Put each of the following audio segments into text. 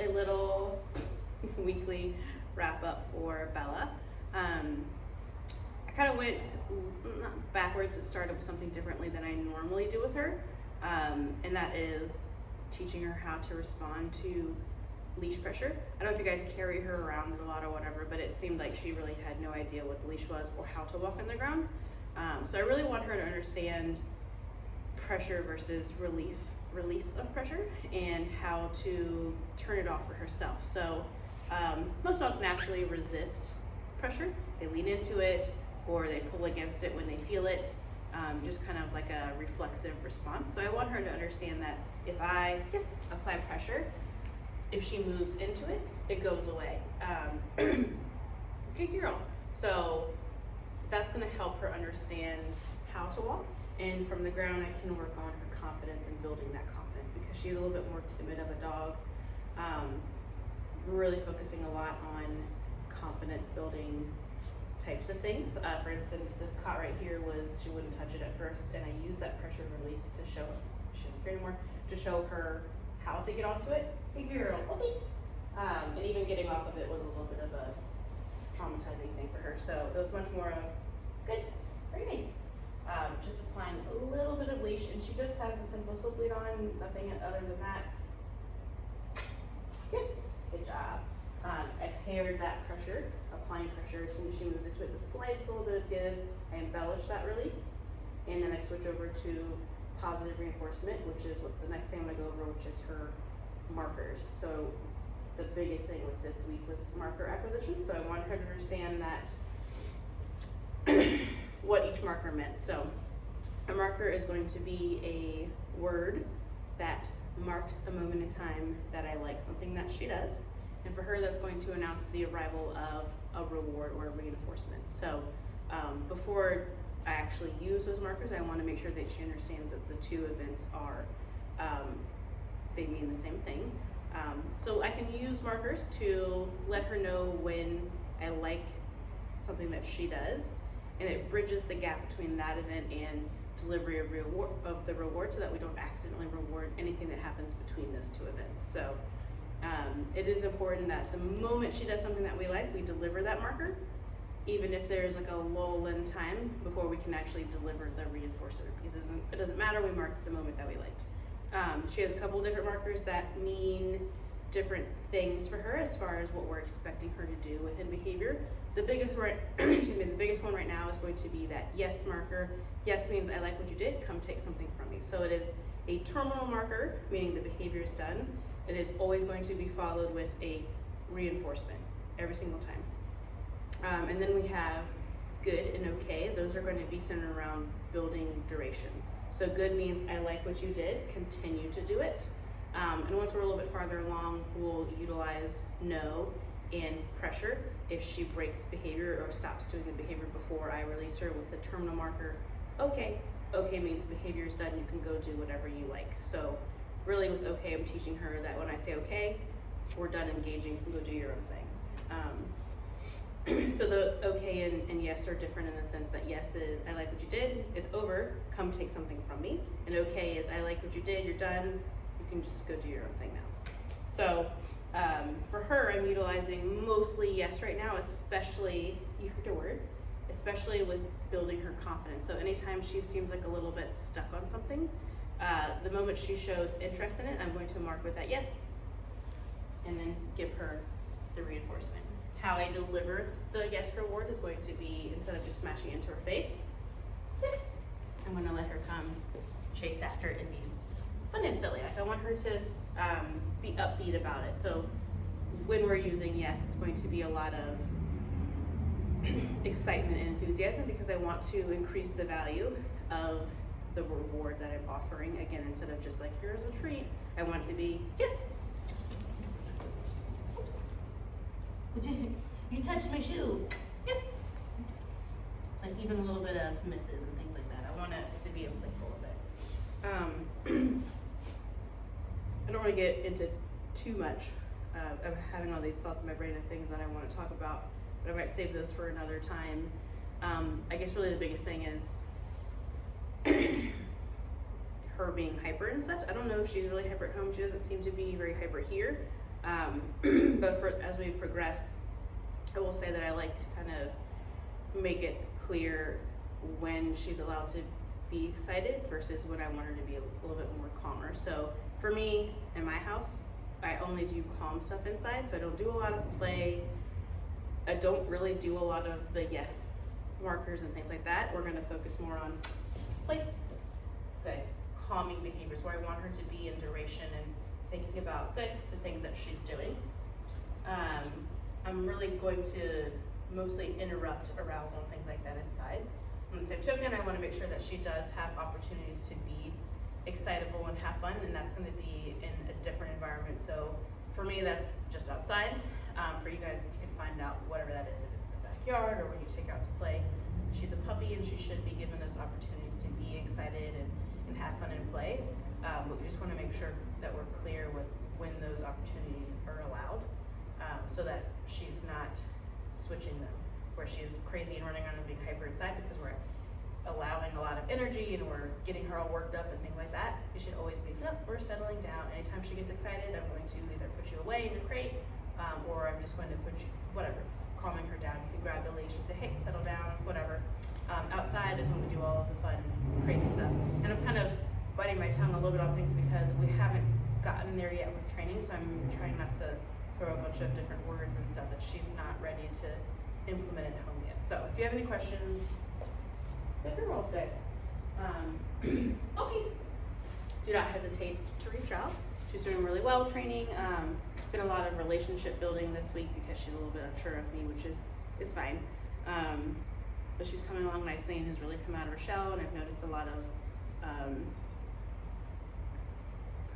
a little weekly wrap up for Bella. I kind of went not backwards, but started with something differently than I normally do with her, and that is teaching her how to respond to leash pressure. I don't know if you guys carry her around a lot or whatever, but it seemed like she really had no idea what the leash was or how to walk on the ground. So I really want her to understand pressure versus release of pressure, and how to turn it off for herself. So most dogs naturally resist pressure. They lean into it or they pull against it when they feel it, just kind of like a reflexive response. So I want her to understand that if I apply pressure, if she moves into it, it goes away. Okay, girl. So that's going to help her understand how to walk. And from the ground, I can work on her confidence and building that confidence, because she's a little bit more timid of a dog. We're really focusing a lot on confidence building types of things. For instance, this cot right here she wouldn't touch it at first, and I used that pressure release to show, she doesn't care anymore, to show her how to get onto it. Hey girl, okay. And even getting off of it was a little bit of a traumatizing thing for her. So it was much more of, good, very nice. Just applying a little bit of leash, and she just has a simple slip lead on, nothing other than that. Yes, good job. I paired that pressure, applying pressure as soon as she moves into it, the slightest little bit of give. I embellish that release, and then I switch over to positive reinforcement, which is what the next thing I'm gonna go over, which is her markers. So the biggest thing with this week was marker acquisition. So I want her to understand that what each marker meant. So a marker is going to be a word that marks a moment in time that I like, something that she does. And for her, that's going to announce the arrival of a reward or a reinforcement. So before I actually use those markers, I want to make sure that she understands that the two events are, they mean the same thing. So I can use markers to let her know when I like something that she does, and it bridges the gap between that event and delivery of the reward, so that we don't accidentally reward anything that happens between those two events. So it is important that the moment she does something that we like, we deliver that marker, even if there's like a lull in time before we can actually deliver the reinforcer, because it doesn't matter, we marked the moment that we liked. She has a couple different markers that mean different things for her as far as what we're expecting her to do within behavior. The biggest one right now is going to be that yes marker. Yes means I like what you did, come take something from me. So it is a terminal marker, meaning the behavior is done. It is always going to be followed with a reinforcement every single time. And then we have good and okay. Those are going to be centered around building duration. So good means I like what you did, continue to do it. And once we're a little bit farther along, we'll utilize no and pressure if she breaks behavior or stops doing the behavior before I release her with the terminal marker. Okay. Okay means behavior is done, you can go do whatever you like. So really with okay, I'm teaching her that when I say okay, we're done engaging, you can go do your own thing. So the okay and yes are different in the sense that yes is I like what you did, it's over, come take something from me. And okay is I like what you did, you're done, you can just go do your own thing now. So for her, I'm utilizing mostly yes right now, especially, you heard the word, especially with building her confidence. So anytime she seems like a little bit stuck on something, the moment she shows interest in it, I'm going to mark with that yes, and then give her the reinforcement. How I deliver the yes reward is going to be, instead of just smashing into her face, yes, I'm going to let her come chase after it and be fun and silly. Like I want her to be upbeat about it. So when we're using yes, it's going to be a lot of excitement and enthusiasm, because I want to increase the value of the reward that I'm offering. Again, instead of just like, here's a treat, I want it to be, yes. Oops. You touched my shoe. Yes. Like even a little bit of misses and things like that. I want it to be a playful bit. I don't want to get into too much of having all these thoughts in my brain of things that I want to talk about, but I might save those for another time. I guess really the biggest thing is her being hyper and such. I don't know if she's really hyper at home. She doesn't seem to be very hyper here. But as we progress, I will say that I like to kind of make it clear when she's allowed to be excited versus when I want her to be a little bit more calmer. So for me, in my house, I only do calm stuff inside, so I don't do a lot of play. I don't really do a lot of the yes markers and things like that. We're gonna focus more on place, good, calming behaviors where I want her to be in duration and thinking about good, the things that she's doing. I'm really going to mostly interrupt arousal and things like that inside. On the same token, I want to make sure that she does have opportunities to be excitable and have fun, and that's going to be in a different environment. So for me, that's just outside. For you guys, if you can find out whatever that is, if it's the backyard or when you take her out to play. She's a puppy and she should be given those opportunities to be excited and have fun and play. But we just want to make sure that we're clear with when those opportunities are allowed, so that she's not switching them, where she's crazy and running around and being hyper inside because we're allowing a lot of energy and we're getting her all worked up and things like that. You should always be, no, we're settling down. Anytime she gets excited, I'm going to either put you away in a crate, or I'm just going to put you, whatever, calming her down. You can grab the leash and say, hey, settle down, whatever. Outside is when we do all of the fun, crazy stuff. And I'm kind of biting my tongue a little bit on things because we haven't gotten there yet with training, so I'm trying not to throw a bunch of different words and stuff that she's not ready to implement at home yet. So if you have any questions, let her roll today. Okay. Do not hesitate to reach out. She's doing really well training. It's been a lot of relationship building this week because she's a little bit unsure of me, which is fine. But she's coming along nicely and has really come out of her shell, and I've noticed a lot of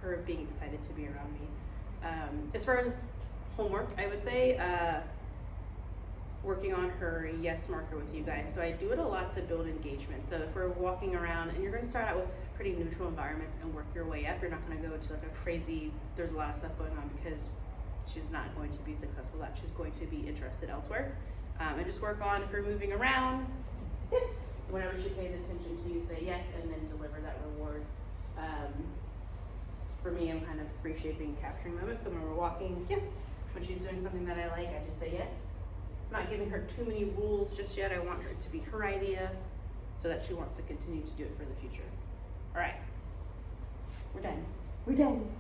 her being excited to be around me. As far as homework, I would say working on her yes marker with you guys. So I do it a lot to build engagement. So if we're walking around, and you're going to start out with pretty neutral environments and work your way up, you're not going to go to like a crazy, there's a lot of stuff going on, because she's not going to be successful at that. She's going to be interested elsewhere. And just work on, if you're moving around, yes, whenever she pays attention to you, say yes, and then deliver that reward. For me, I'm kind of free shaping, capturing moments. So when we're walking, yes. When she's doing something that I like, I just say yes. I'm not giving her too many rules just yet. I want her to be her idea so that she wants to continue to do it for the future. All right, we're done. We're done.